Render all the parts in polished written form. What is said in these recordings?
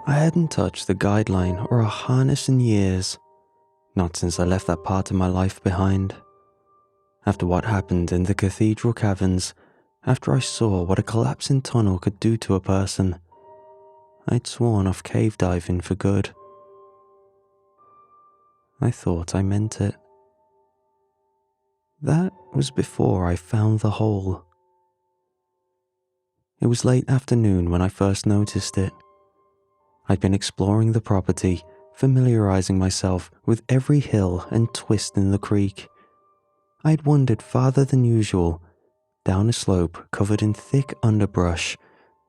I hadn't touched the guideline or a harness in years, not since I left that part of my life behind. After what happened in the cathedral caverns, after I saw what a collapsing tunnel could do to a person, I'd sworn off cave diving for good. I thought I meant it. That was before I found the hole. It was late afternoon when I first noticed it. I'd been exploring the property, familiarizing myself with every hill and twist in the creek. I'd wandered farther than usual, down a slope covered in thick underbrush,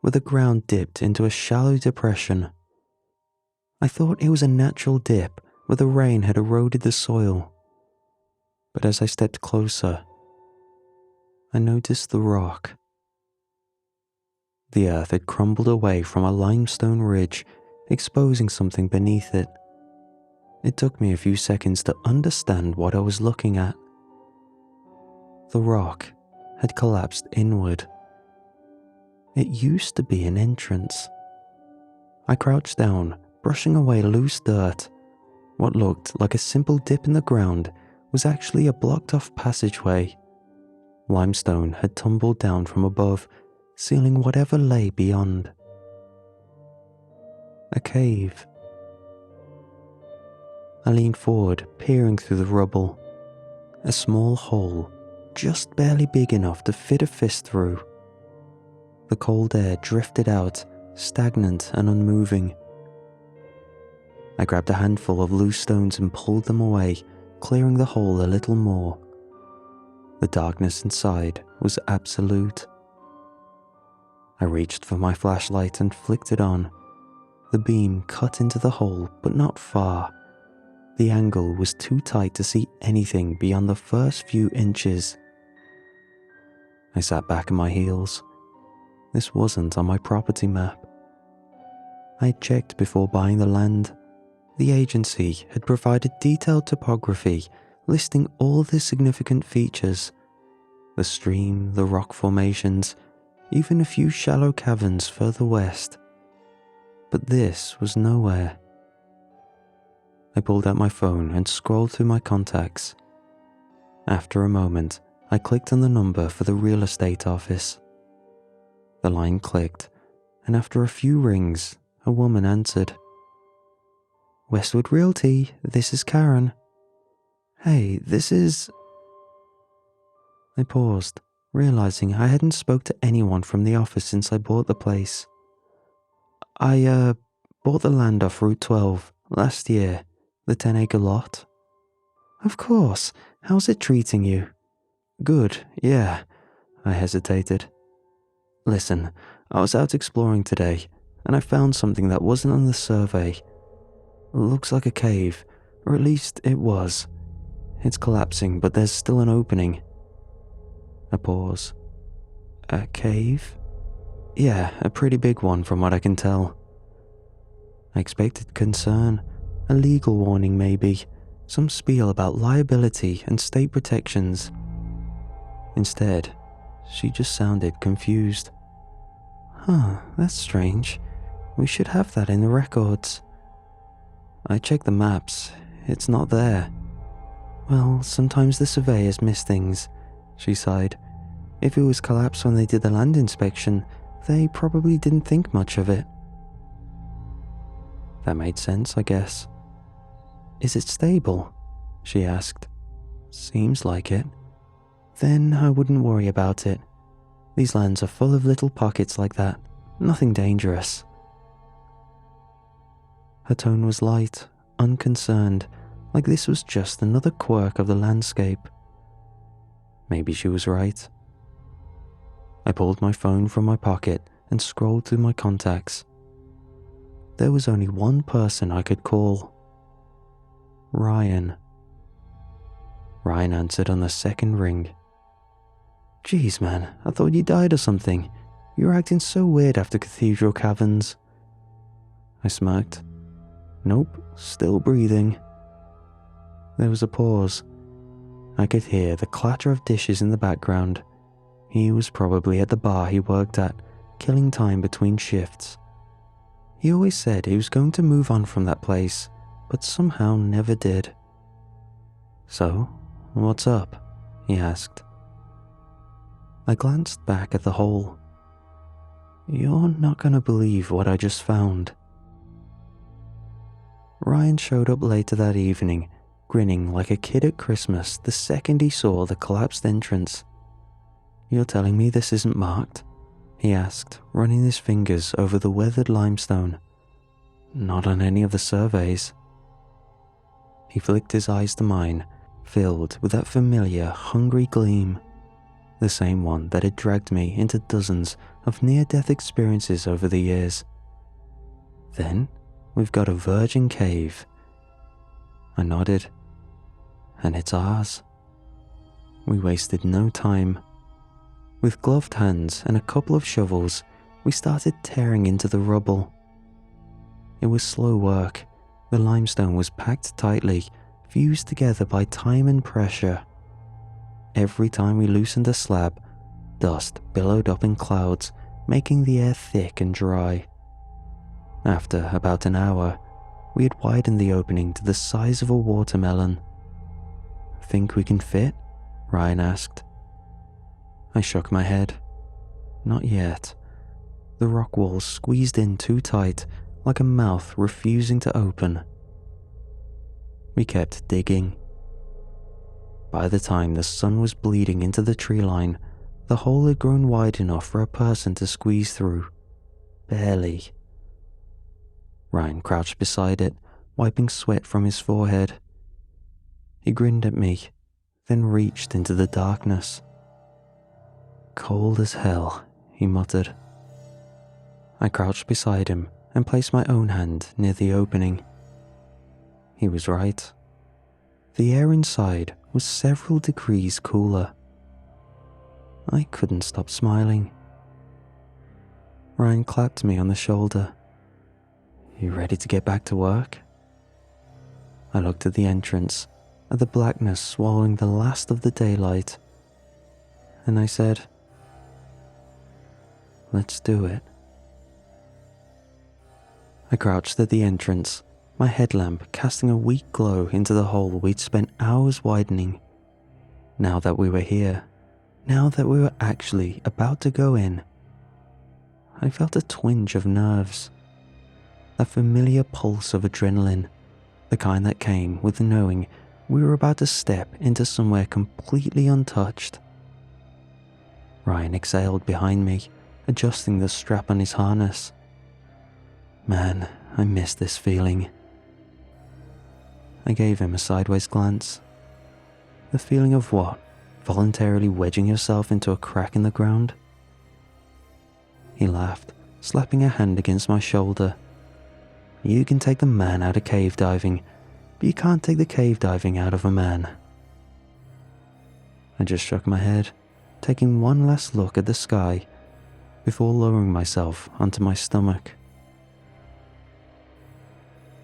where the ground dipped into a shallow depression. I thought it was a natural dip where the rain had eroded the soil. But as I stepped closer, I noticed the rock. The earth had crumbled away from a limestone ridge, exposing something beneath it. It took me a few seconds to understand what I was looking at. The rock had collapsed inward. It used to be an entrance. I crouched down, brushing away loose dirt. What looked like a simple dip in the ground was actually a blocked-off passageway. Limestone had tumbled down from above, sealing whatever lay beyond. A cave. I leaned forward, peering through the rubble. A small hole, just barely big enough to fit a fist through. The cold air drifted out, stagnant and unmoving. I grabbed a handful of loose stones and pulled them away, clearing the hole a little more. The darkness inside was absolute. I reached for my flashlight and flicked it on. The beam cut into the hole, but not far. The angle was too tight to see anything beyond the first few inches. I sat back on my heels. This wasn't on my property map. I had checked before buying the land. The agency had provided detailed topography listing all the significant features. The stream, the rock formations, even a few shallow caverns further west. But this was nowhere. I pulled out my phone and scrolled through my contacts. After a moment, I clicked on the number for the real estate office. The line clicked, and after a few rings, a woman answered. "Westwood Realty, this is Karen." "Hey, this is..." I paused, realizing I hadn't spoke to anyone from the office since I bought the place. I bought the land off Route 12 last year, the 10-acre lot." "Of course, how's it treating you?" "Good, yeah," I hesitated. "Listen, I was out exploring today, and I found something that wasn't on the survey. Looks like a cave, or at least it was. It's collapsing, but there's still an opening." A pause. "A cave?" "Yeah, a pretty big one from what I can tell." I expected concern, a legal warning maybe, some spiel about liability and state protections. Instead, she just sounded confused. "Huh, that's strange. We should have that in the records." "I checked the maps. It's not there." "Well, sometimes the surveyors miss things," she sighed. "If it was collapsed when they did the land inspection, they probably didn't think much of it." That made sense, I guess. "Is it stable?" she asked. "Seems like it." "Then I wouldn't worry about it. These lands are full of little pockets like that. Nothing dangerous." Her tone was light, unconcerned, like this was just another quirk of the landscape. Maybe she was right. I pulled my phone from my pocket and scrolled through my contacts. There was only one person I could call. Ryan. Ryan answered on the second ring. "Jeez, man, I thought you died or something. You were acting so weird after Cathedral Caverns." I smirked. "Nope, still breathing." There was a pause. I could hear the clatter of dishes in the background. He was probably at the bar he worked at, killing time between shifts. He always said he was going to move on from that place, but somehow never did. "So, what's up?" he asked. I glanced back at the hole. "You're not going to believe what I just found." Ryan showed up later that evening, grinning like a kid at Christmas the second he saw the collapsed entrance. "You're telling me this isn't marked?" he asked, running his fingers over the weathered limestone. "Not on any of the surveys." He flicked his eyes to mine, filled with that familiar, hungry gleam, the same one that had dragged me into dozens of near-death experiences over the years. "Then we've got a virgin cave." I nodded. "And it's ours." We wasted no time. With gloved hands and a couple of shovels, we started tearing into the rubble. It was slow work. The limestone was packed tightly, fused together by time and pressure. Every time we loosened a slab, dust billowed up in clouds, making the air thick and dry. After about an hour, we had widened the opening to the size of a watermelon. "Think we can fit?" Ryan asked. I shook my head. Not yet. The rock walls squeezed in too tight, like a mouth refusing to open. We kept digging. By the time the sun was bleeding into the tree line, the hole had grown wide enough for a person to squeeze through. Barely. Ryan crouched beside it, wiping sweat from his forehead. He grinned at me, then reached into the darkness. "Cold as hell," he muttered. I crouched beside him and placed my own hand near the opening. He was right. The air inside was several degrees cooler. I couldn't stop smiling. Ryan clapped me on the shoulder. "You ready to get back to work?" I looked at the entrance, at the blackness swallowing the last of the daylight, and I said, "Let's do it." I crouched at the entrance, my headlamp casting a weak glow into the hole we'd spent hours widening. Now that we were here, now that we were actually about to go in, I felt a twinge of nerves. That familiar pulse of adrenaline, the kind that came with knowing we were about to step into somewhere completely untouched. Ryan exhaled behind me, adjusting the strap on his harness. Man, I miss this feeling. I gave him a sideways glance. The feeling of what? Voluntarily wedging yourself into a crack in the ground? He laughed, slapping a hand against my shoulder. "You can take the man out of cave diving, but you can't take the cave diving out of a man." I just shook my head, taking one last look at the sky before lowering myself onto my stomach.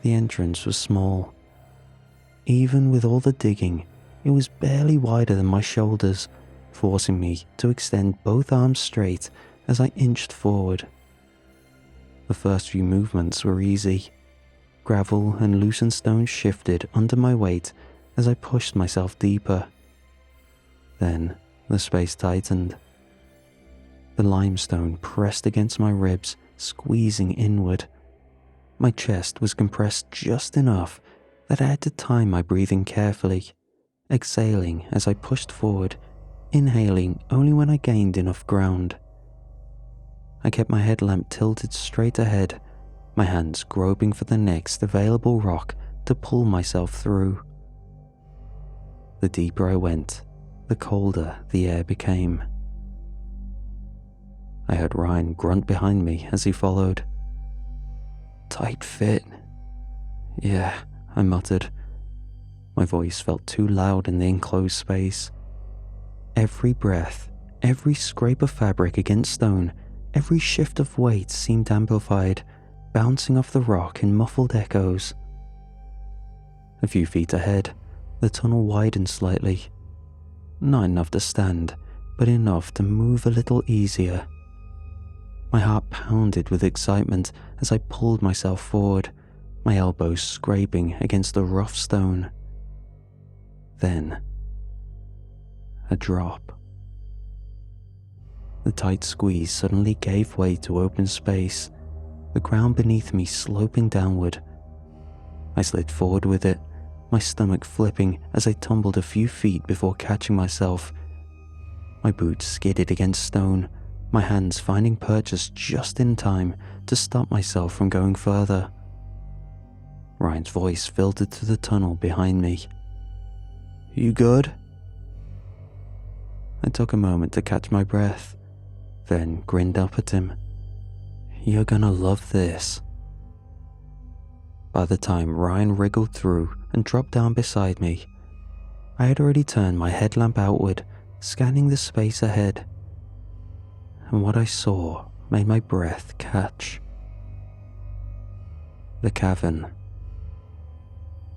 The entrance was small. Even with all the digging, it was barely wider than my shoulders, forcing me to extend both arms straight as I inched forward. The first few movements were easy. Gravel and loosened stones shifted under my weight as I pushed myself deeper. Then the space tightened. The limestone pressed against my ribs, squeezing inward. My chest was compressed just enough that I had to time my breathing carefully, exhaling as I pushed forward, inhaling only when I gained enough ground. I kept my headlamp tilted straight ahead, my hands groping for the next available rock to pull myself through. The deeper I went, the colder the air became. I heard Ryan grunt behind me as he followed. "Tight fit." "Yeah," I muttered. My voice felt too loud in the enclosed space. Every breath, every scrape of fabric against stone, every shift of weight seemed amplified, bouncing off the rock in muffled echoes. A few feet ahead, the tunnel widened slightly. Not enough to stand, but enough to move a little easier. My heart pounded with excitement as I pulled myself forward, my elbows scraping against the rough stone. Then, a drop. The tight squeeze suddenly gave way to open space, the ground beneath me sloping downward. I slid forward with it, my stomach flipping as I tumbled a few feet before catching myself. My boots skidded against stone, my hands finding purchase just in time to stop myself from going further. Ryan's voice filtered through the tunnel behind me. "You good?" I took a moment to catch my breath, then grinned up at him. "You're gonna love this." By the time Ryan wriggled through and dropped down beside me, I had already turned my headlamp outward, scanning the space ahead. And what I saw made my breath catch. The cavern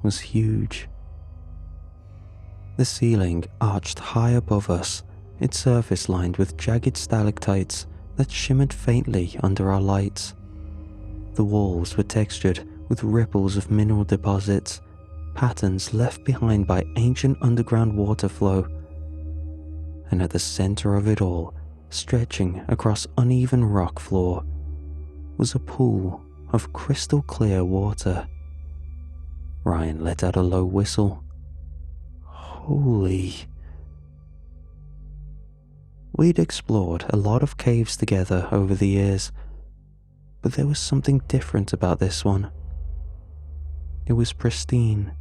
was huge. The ceiling arched high above us, its surface lined with jagged stalactites that shimmered faintly under our lights. The walls were textured with ripples of mineral deposits, patterns left behind by ancient underground water flow. And at the center of it all, stretching across uneven rock floor, was a pool of crystal clear water. Ryan let out a low whistle. Holy. We'd explored a lot of caves together over the years, but there was something different about this one. It was pristine.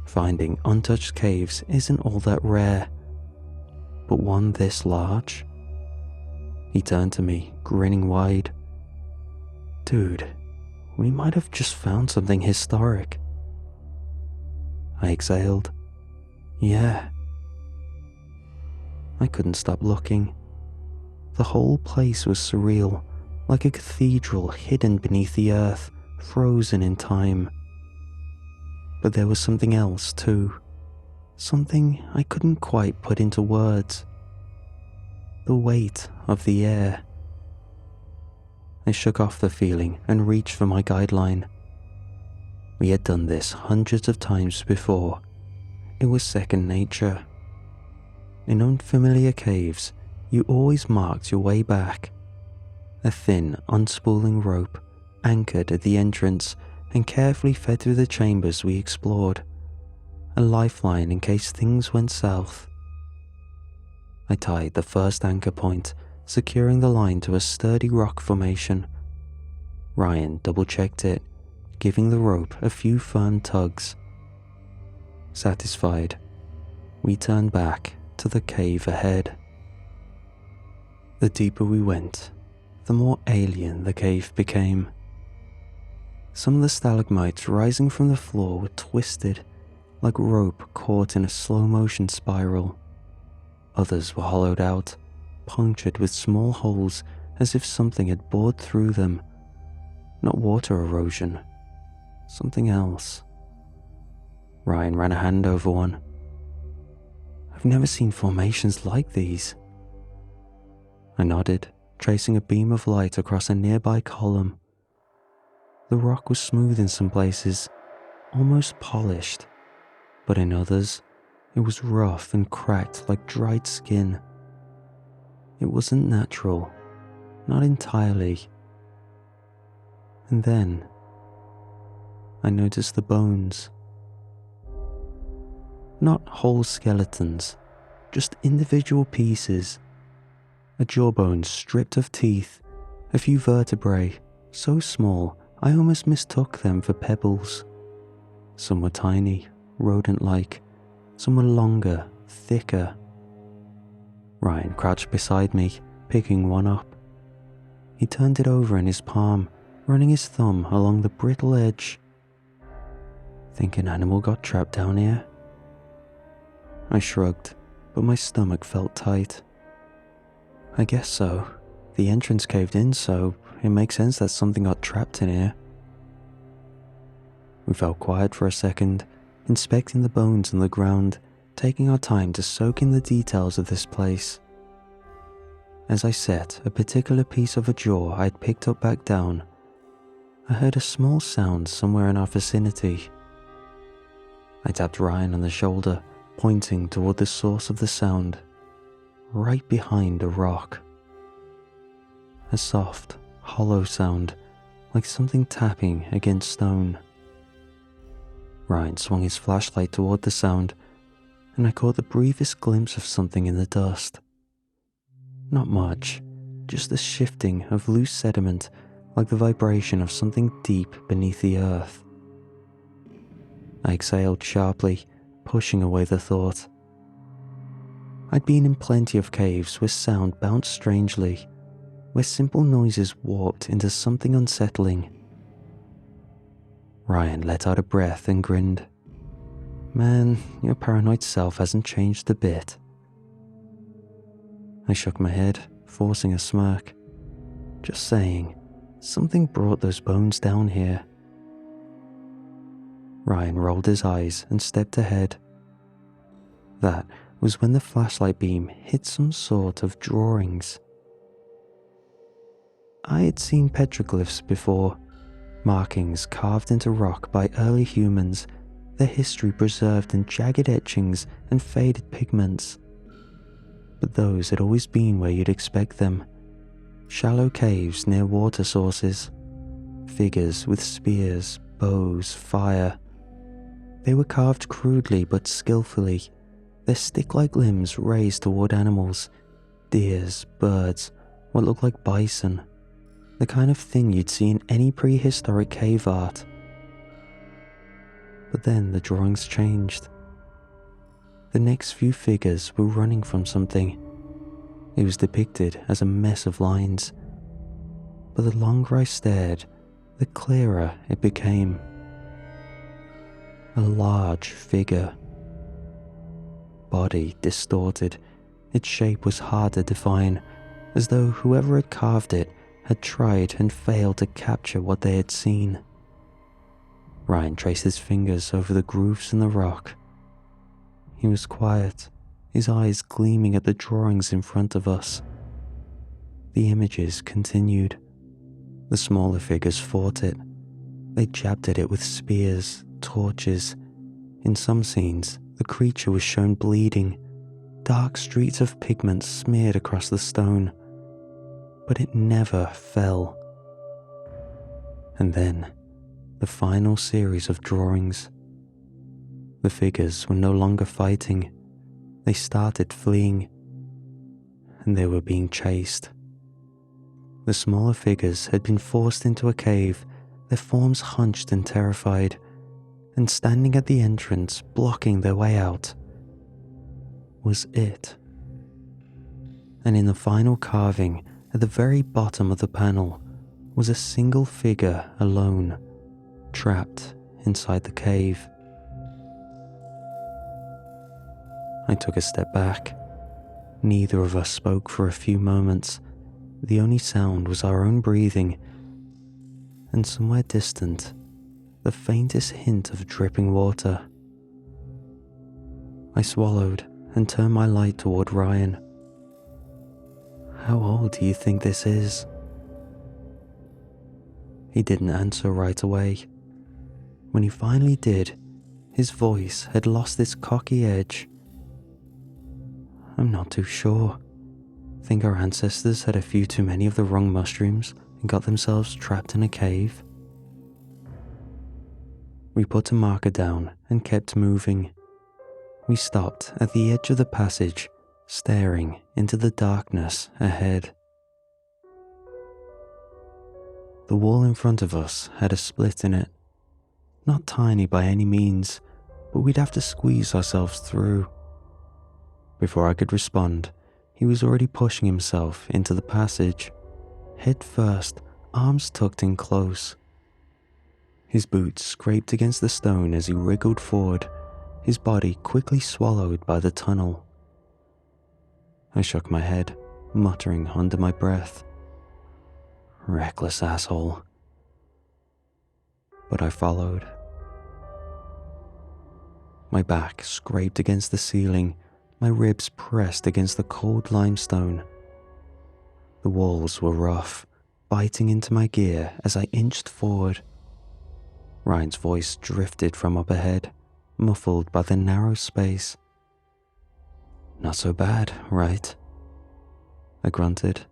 Finding untouched caves isn't all that rare, but one this large? He turned to me, grinning wide. Dude, we might have just found something historic. I exhaled. Yeah. I couldn't stop looking. The whole place was surreal, like a cathedral hidden beneath the earth, frozen in time. But there was something else too, something I couldn't quite put into words. The weight of the air. I shook off the feeling and reached for my guideline. We had done this hundreds of times before. It was second nature. In unfamiliar caves, you always marked your way back. A thin, unspooling rope anchored at the entrance and carefully fed through the chambers we explored, a lifeline in case things went south. I tied the first anchor point, securing the line to a sturdy rock formation. Ryan double-checked it, giving the rope a few firm tugs. Satisfied, we turned back to the cave ahead. The deeper we went, the more alien the cave became. Some of the stalagmites rising from the floor were twisted, like rope caught in a slow-motion spiral. Others were hollowed out, punctured with small holes as if something had bored through them. Not water erosion, something else. Ryan ran a hand over one. I've never seen formations like these. I nodded, tracing a beam of light across a nearby column. The rock was smooth in some places, almost polished, but in others, it was rough and cracked like dried skin. It wasn't natural, not entirely. And then, I noticed the bones. Not whole skeletons, just individual pieces. A jawbone stripped of teeth, a few vertebrae, so small I almost mistook them for pebbles. Some were tiny, rodent-like, some were longer, thicker. Ryan crouched beside me, picking one up. He turned it over in his palm, running his thumb along the brittle edge. Think an animal got trapped down here? I shrugged, but my stomach felt tight. I guess so. The entrance caved in, so it makes sense that something got trapped in here. We fell quiet for a second, inspecting the bones on the ground, taking our time to soak in the details of this place. As I set a particular piece of a jaw I'd picked up back down, I heard a small sound somewhere in our vicinity. I tapped Ryan on the shoulder, pointing toward the source of the sound, right behind a rock. A soft, hollow sound, like something tapping against stone. Ryan swung his flashlight toward the sound, and I caught the briefest glimpse of something in the dust. Not much, just a shifting of loose sediment, like the vibration of something deep beneath the earth. I exhaled sharply, pushing away the thought. I'd been in plenty of caves where sound bounced strangely, where simple noises warped into something unsettling. Ryan let out a breath and grinned. Man, your paranoid self hasn't changed a bit. I shook my head, forcing a smirk. Just saying, something brought those bones down here. Ryan rolled his eyes and stepped ahead. That was when the flashlight beam hit some sort of drawings. I had seen petroglyphs before, markings carved into rock by early humans, their history preserved in jagged etchings and faded pigments. But those had always been where you'd expect them, shallow caves near water sources, figures with spears, bows, fire. They were carved crudely but skillfully, their stick-like limbs raised toward animals, deers, birds, what looked like bison, the kind of thing you'd see in any prehistoric cave art. But then the drawings changed. The next few figures were running from something. It was depicted as a mess of lines, but the longer I stared, the clearer it became. A large figure. Body distorted, its shape was hard to define, as though whoever had carved it had tried and failed to capture what they had seen. Ryan traced his fingers over the grooves in the rock. He was quiet, his eyes gleaming at the drawings in front of us. The images continued. The smaller figures fought it. They jabbed at it with spears, torches. In some scenes, the creature was shown bleeding, dark streaks of pigment smeared across the stone. But it never fell. And then, the final series of drawings. The figures were no longer fighting. They started fleeing, and they were being chased. The smaller figures had been forced into a cave, their forms hunched and terrified, and standing at the entrance, blocking their way out, was it. And in the final carving, at the very bottom of the panel, was a single figure alone, trapped inside the cave. I took a step back. Neither of us spoke for a few moments. The only sound was our own breathing, and somewhere distant, the faintest hint of dripping water. I swallowed and turned my light toward Ryan. How old do you think this is? He didn't answer right away. When he finally did, his voice had lost its cocky edge. I'm not too sure. Think our ancestors had a few too many of the wrong mushrooms and got themselves trapped in a cave. We put a marker down and kept moving. We stopped at the edge of the passage, staring into the darkness ahead. The wall in front of us had a split in it. Not tiny by any means, but we'd have to squeeze ourselves through. Before I could respond, he was already pushing himself into the passage, head first, arms tucked in close. His boots scraped against the stone as he wriggled forward, his body quickly swallowed by the tunnel. I shook my head, muttering under my breath, "Reckless asshole." But I followed. My back scraped against the ceiling, my ribs pressed against the cold limestone. The walls were rough, biting into my gear as I inched forward. Ryan's voice drifted from up ahead, muffled by the narrow space. "Not so bad, right?" I grunted.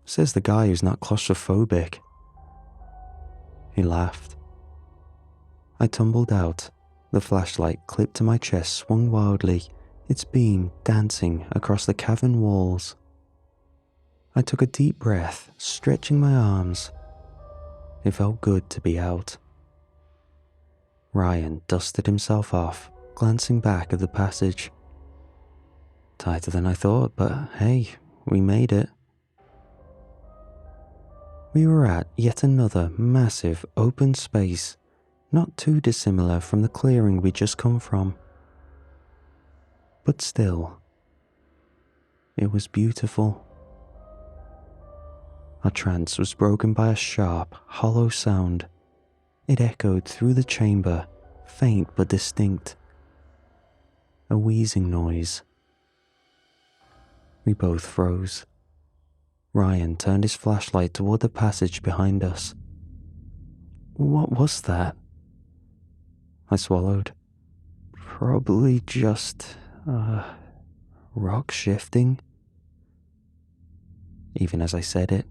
"Says the guy who's not claustrophobic." He laughed. I tumbled out. The flashlight clipped to my chest swung wildly, its beam dancing across the cavern walls. I took a deep breath, stretching my arms. It felt good to be out. Ryan dusted himself off, glancing back at the passage. Tighter than I thought, but hey, we made it. We were at yet another massive open space, not too dissimilar from the clearing we'd just come from. But still, it was beautiful. Our trance was broken by a sharp, hollow sound. It echoed through the chamber, faint but distinct. A wheezing noise. We both froze. Ryan turned his flashlight toward the passage behind us. "What was that?" I swallowed. "Probably just, rock shifting." Even as I said it,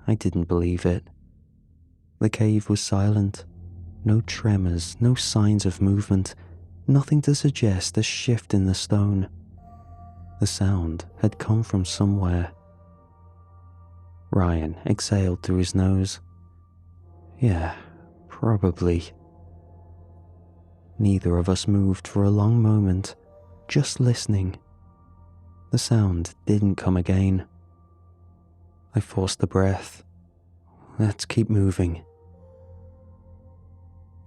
I didn't believe it. The cave was silent. No tremors, no signs of movement, nothing to suggest a shift in the stone. The sound had come from somewhere. Ryan exhaled through his nose. "Yeah, probably." Neither of us moved for a long moment, just listening. The sound didn't come again. I forced a breath. "Let's keep moving."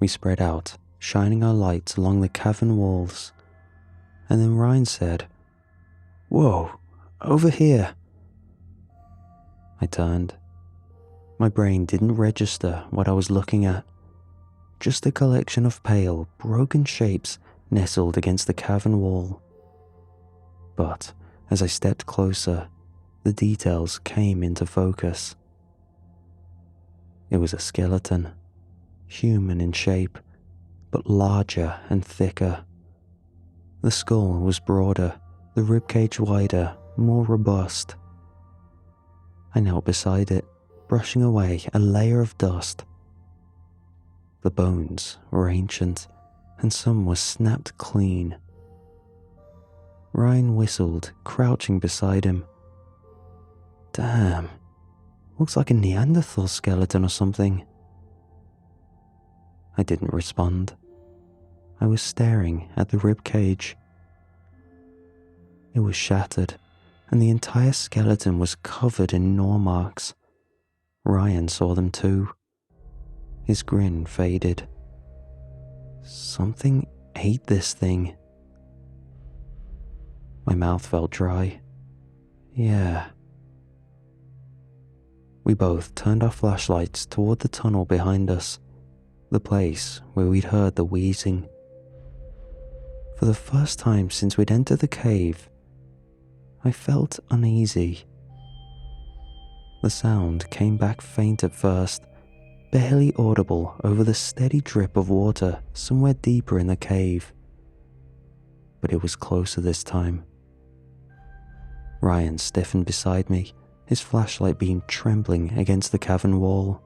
We spread out, shining our lights along the cavern walls. And then Ryan said, "Whoa, over here." I turned. My brain didn't register what I was looking at. Just a collection of pale, broken shapes nestled against the cavern wall. But as I stepped closer, the details came into focus. It was a skeleton, human in shape, but larger and thicker. The skull was broader, the ribcage wider, more robust. I knelt beside it, brushing away a layer of dust. The bones were ancient, and some were snapped clean. Ryan whistled, crouching beside him. "Damn, looks like a Neanderthal skeleton or something." I didn't respond. I was staring at the ribcage. It was shattered, and the entire skeleton was covered in gnaw marks. Ryan saw them too. His grin faded. Something ate this thing. My mouth felt dry. Yeah. We both turned our flashlights toward the tunnel behind us, the place where we'd heard the wheezing. For the first time since we'd entered the cave, I felt uneasy. The sound came back faint at first, barely audible over the steady drip of water somewhere deeper in the cave. But it was closer this time. Ryan stiffened beside me, his flashlight beam trembling against the cavern wall.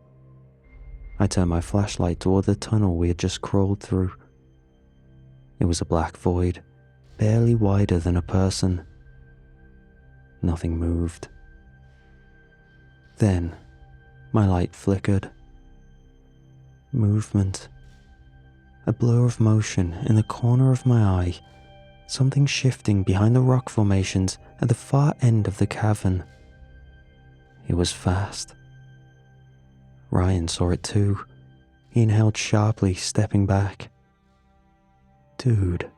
I turned my flashlight toward the tunnel we had just crawled through. It was a black void, barely wider than a person. Nothing moved. Then, my light flickered. Movement. A blur of motion in the corner of my eye, something shifting behind the rock formations at the far end of the cavern. It was fast. Ryan saw it too. He inhaled sharply, stepping back. Dude.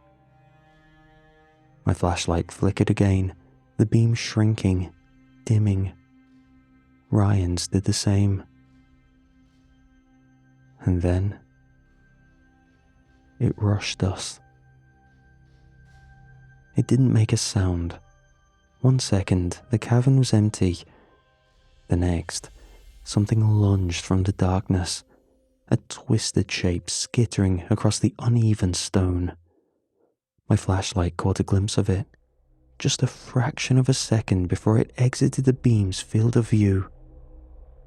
My flashlight flickered again, the beam shrinking, dimming. Ryan's did the same. And then it rushed us. It didn't make a sound. 1 second, the cavern was empty. The next, something lunged from the darkness, a twisted shape skittering across the uneven stone. My flashlight caught a glimpse of it, just a fraction of a second before it exited the beam's field of view.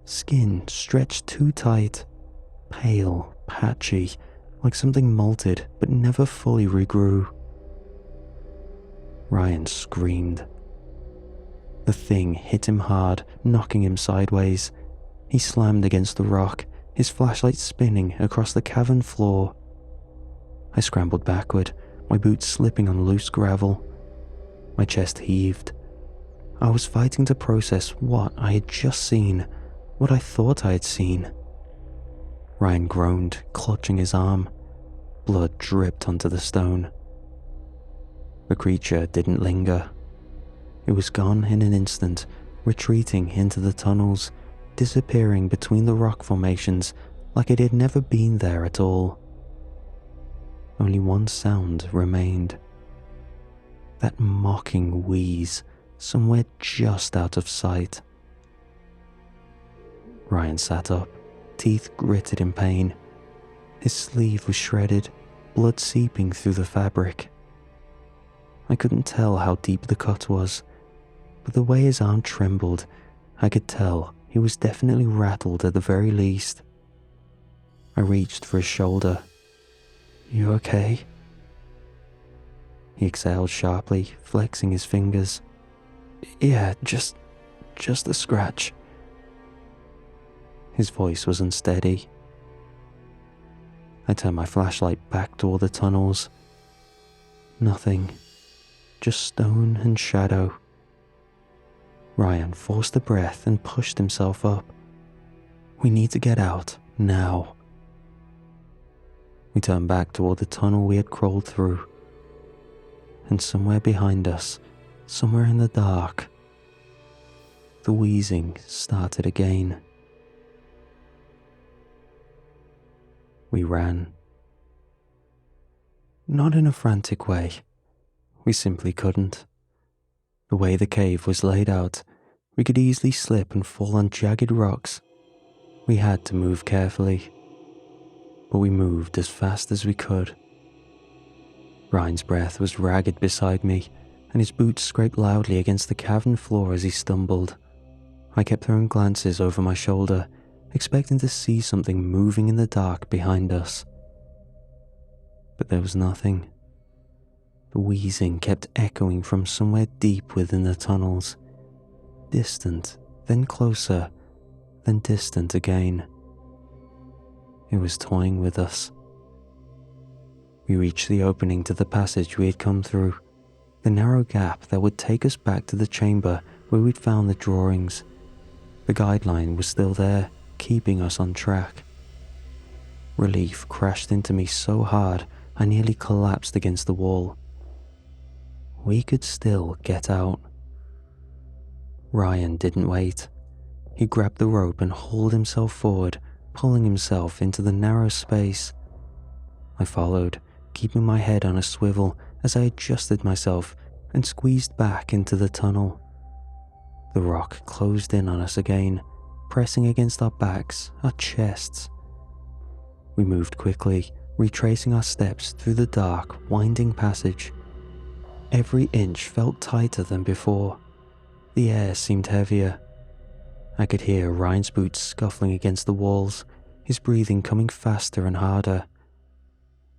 Skin stretched too tight, pale, patchy, like something molted but never fully regrew. Ryan screamed. The thing hit him hard, knocking him sideways. He slammed against the rock, his flashlight spinning across the cavern floor. I scrambled backward, my boots slipping on loose gravel. My chest heaved. I was fighting to process what I had just seen, what I thought I had seen. Ryan groaned, clutching his arm. Blood dripped onto the stone. The creature didn't linger. It was gone in an instant, retreating into the tunnels, disappearing between the rock formations like it had never been there at all. Only one sound remained. That mocking wheeze somewhere just out of sight. Ryan sat up, teeth gritted in pain. His sleeve was shredded, blood seeping through the fabric. I couldn't tell how deep the cut was, but the way his arm trembled, I could tell he was definitely rattled at the very least. I reached for his shoulder. "You okay?" He exhaled sharply, flexing his fingers. "Yeah, just a scratch." His voice was unsteady. I turned my flashlight back toward the tunnels. Nothing, just stone and shadow. Ryan forced a breath and pushed himself up. "We need to get out, now." We turned back toward the tunnel we had crawled through. And somewhere behind us, somewhere in the dark, the wheezing started again. We ran. Not in a frantic way. We simply couldn't. The way the cave was laid out, we could easily slip and fall on jagged rocks. We had to move carefully. But we moved as fast as we could. Ryan's breath was ragged beside me, and his boots scraped loudly against the cavern floor as he stumbled. I kept throwing glances over my shoulder, expecting to see something moving in the dark behind us. But there was nothing. The wheezing kept echoing from somewhere deep within the tunnels. Distant, then closer, then distant again. It was toying with us. We reached the opening to the passage we had come through, the narrow gap that would take us back to the chamber where we'd found the drawings. The guideline was still there, keeping us on track. Relief crashed into me so hard I nearly collapsed against the wall. We could still get out. Ryan didn't wait. He grabbed the rope and hauled himself forward, pulling himself into the narrow space. I followed, keeping my head on a swivel as I adjusted myself and squeezed back into the tunnel. The rock closed in on us again, pressing against our backs, our chests. We moved quickly, retracing our steps through the dark, winding passage. Every inch felt tighter than before. The air seemed heavier. I could hear Ryan's boots scuffling against the walls, his breathing coming faster and harder.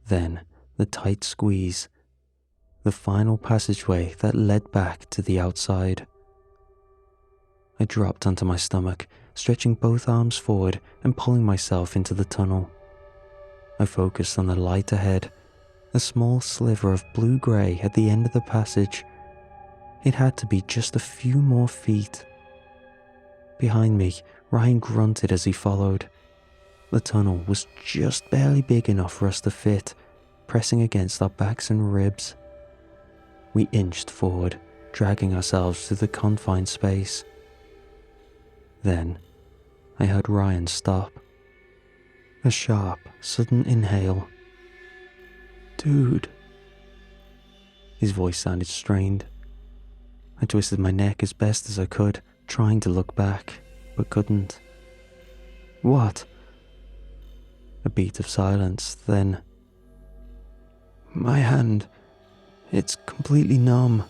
Then, the tight squeeze. The final passageway that led back to the outside. I dropped onto my stomach, stretching both arms forward and pulling myself into the tunnel. I focused on the light ahead, a small sliver of blue-grey at the end of the passage. It had to be just a few more feet. Behind me, Ryan grunted as he followed. The tunnel was just barely big enough for us to fit, pressing against our backs and ribs. We inched forward, dragging ourselves through the confined space. Then, I heard Ryan stop. A sharp, sudden inhale. "Dude." His voice sounded strained. I twisted my neck as best as I could, trying to look back. but couldn't. What? A beat of silence, then... My hand. It's completely numb.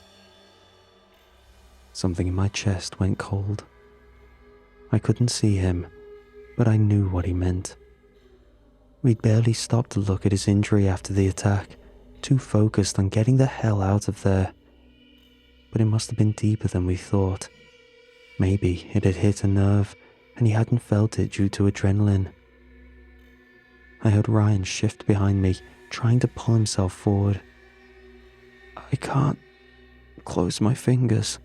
Something in my chest went cold. I couldn't see him, but I knew what he meant. We'd barely stopped to look at his injury after the attack, too focused on getting the hell out of there. But it must have been deeper than we thought. Maybe it had hit a nerve, and he hadn't felt it due to adrenaline. I heard Ryan shift behind me, trying to pull himself forward. I can't close my fingers.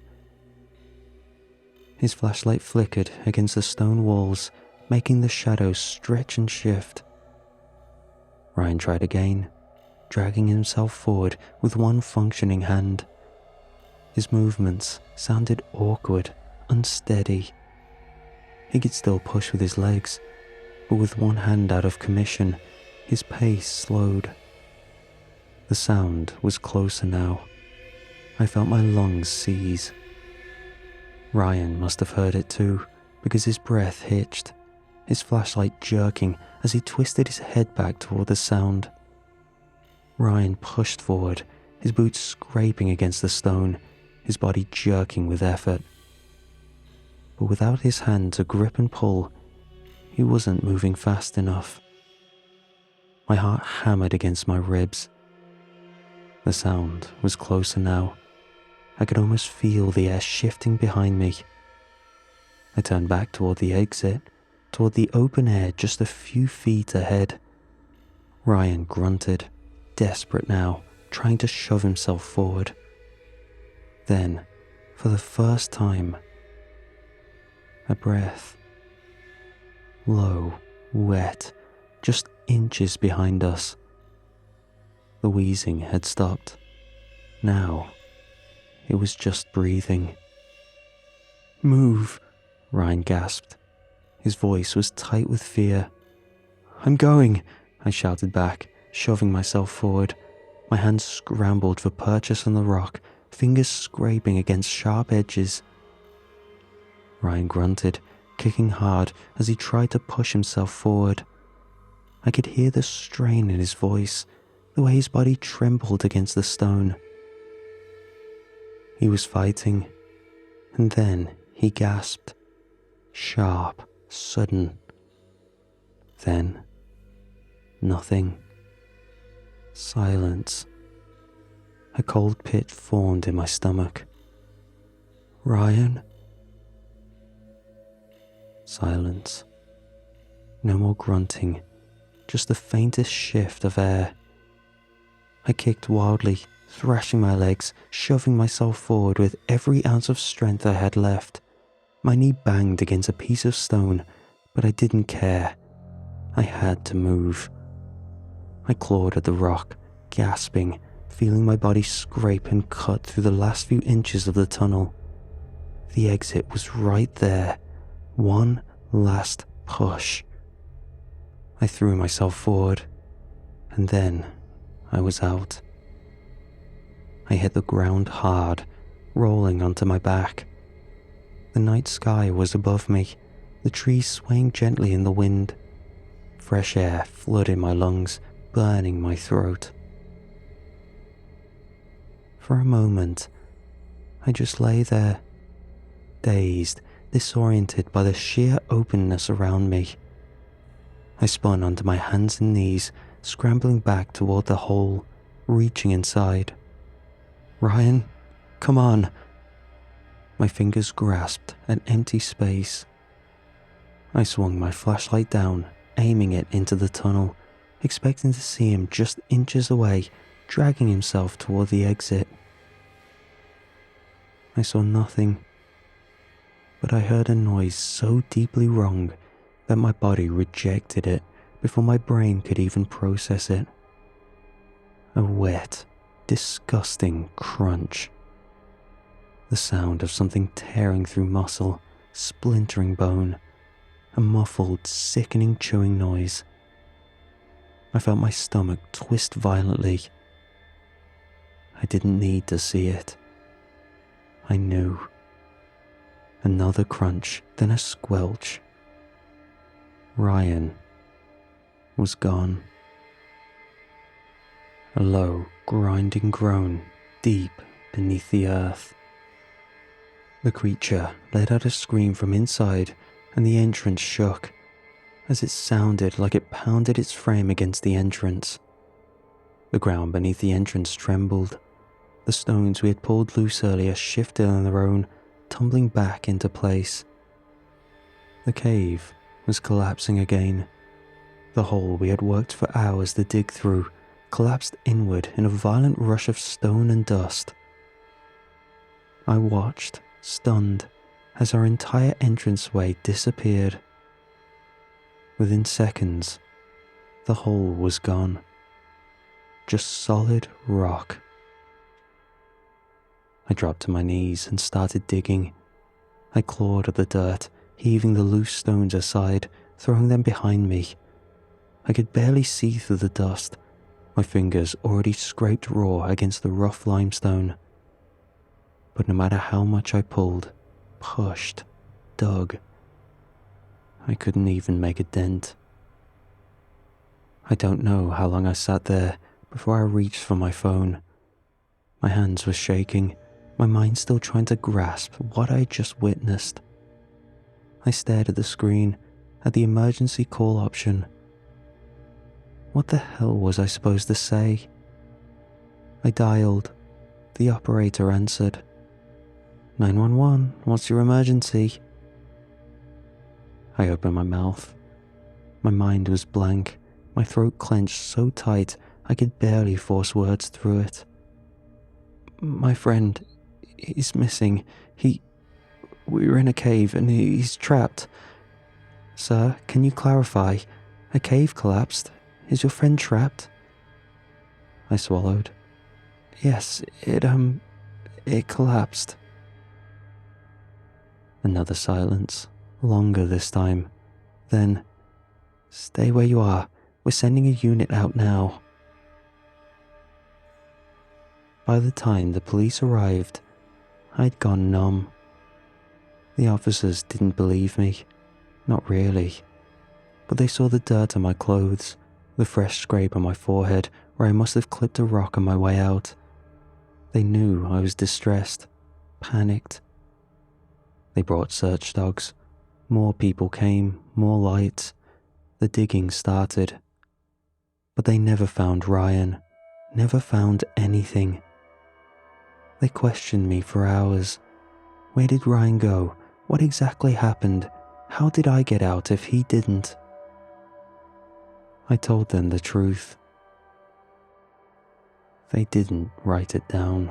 His flashlight flickered against the stone walls, making the shadows stretch and shift. Ryan tried again, dragging himself forward with one functioning hand. His movements sounded awkward, unsteady. He could still push with his legs, but with one hand out of commission, his pace slowed. The sound was closer now. I felt my lungs seize. Ryan must have heard it too, because his breath hitched, his flashlight jerking as he twisted his head back toward the sound. Ryan pushed forward, his boots scraping against the stone, his body jerking with effort. But without his hand to grip and pull, he wasn't moving fast enough. My heart hammered against my ribs. The sound was closer now. I could almost feel the air shifting behind me. I turned back toward the exit, toward the open air just a few feet ahead. Ryan grunted, desperate now, trying to shove himself forward. Then, for the first time, a breath. Low, wet, just inches behind us. The wheezing had stopped. Now, it was just breathing. Move, Ryan gasped. His voice was tight with fear. I'm going, I shouted back, shoving myself forward. My hands scrambled for purchase on the rock, fingers scraping against sharp edges. Ryan grunted, kicking hard as he tried to push himself forward. I could hear the strain in his voice, the way his body trembled against the stone. He was fighting, and then he gasped. Sharp, sudden. Then, nothing. Silence. A cold pit formed in my stomach. Ryan? Silence. No more grunting, just the faintest shift of air. I kicked wildly, thrashing my legs, shoving myself forward with every ounce of strength I had left. My knee banged against a piece of stone, but I didn't care. I had to move. I clawed at the rock, gasping, feeling my body scrape and cut through the last few inches of the tunnel. The exit was right there. One last push. I threw myself forward, and then I was out. I hit the ground hard, rolling onto my back. The night sky was above me, the trees swaying gently in the wind. Fresh air flooded my lungs, burning my throat. For a moment, I just lay there, dazed, disoriented by the sheer openness around me. I spun onto my hands and knees, scrambling back toward the hole, reaching inside. Ryan, come on. My fingers grasped an empty space. I swung my flashlight down, aiming it into the tunnel, expecting to see him just inches away, dragging himself toward the exit. I saw nothing, but I heard a noise so deeply wrong that my body rejected it before my brain could even process it. A wet, disgusting crunch. The sound of something tearing through muscle, splintering bone, a muffled, sickening chewing noise. I felt my stomach twist violently. I didn't need to see it. I knew. Another crunch, then a squelch. Ryan was gone. A low, grinding groan deep beneath the earth. The creature let out a scream from inside, and the entrance shook, as it sounded like it pounded its frame against the entrance. The ground beneath the entrance trembled. The stones we had pulled loose earlier shifted on their own, tumbling back into place. The cave was collapsing again. The hole we had worked for hours to dig through collapsed inward in a violent rush of stone and dust. I watched, stunned, as our entire entranceway disappeared. Within seconds, the hole was gone. Just solid rock. I dropped to my knees and started digging. I clawed at the dirt, heaving the loose stones aside, throwing them behind me. I could barely see through the dust. My fingers already scraped raw against the rough limestone. But no matter how much I pulled, pushed, dug, I couldn't even make a dent. I don't know how long I sat there before I reached for my phone. My hands were shaking, my mind still trying to grasp what I had just witnessed. I stared at the screen, at the emergency call option. What the hell was I supposed to say? I dialed. The operator answered. 911, what's your emergency? I opened my mouth. My mind was blank, my throat clenched so tight I could barely force words through it. My friend, he's missing. We were in a cave and he's trapped. Sir, can you clarify? A cave collapsed. Is your friend trapped? I swallowed. Yes, it collapsed. Another silence, longer this time. Then, stay where you are. We're sending a unit out now. By the time the police arrived, I'd gone numb. The officers didn't believe me. Not really. But they saw the dirt on my clothes, the fresh scrape on my forehead where I must have clipped a rock on my way out. They knew I was distressed, panicked. They brought search dogs. More people came, more lights. The digging started. But they never found Ryan, never found anything. They questioned me for hours. Where did Ryan go? What exactly happened? How did I get out if he didn't? I told them the truth. They didn't write it down.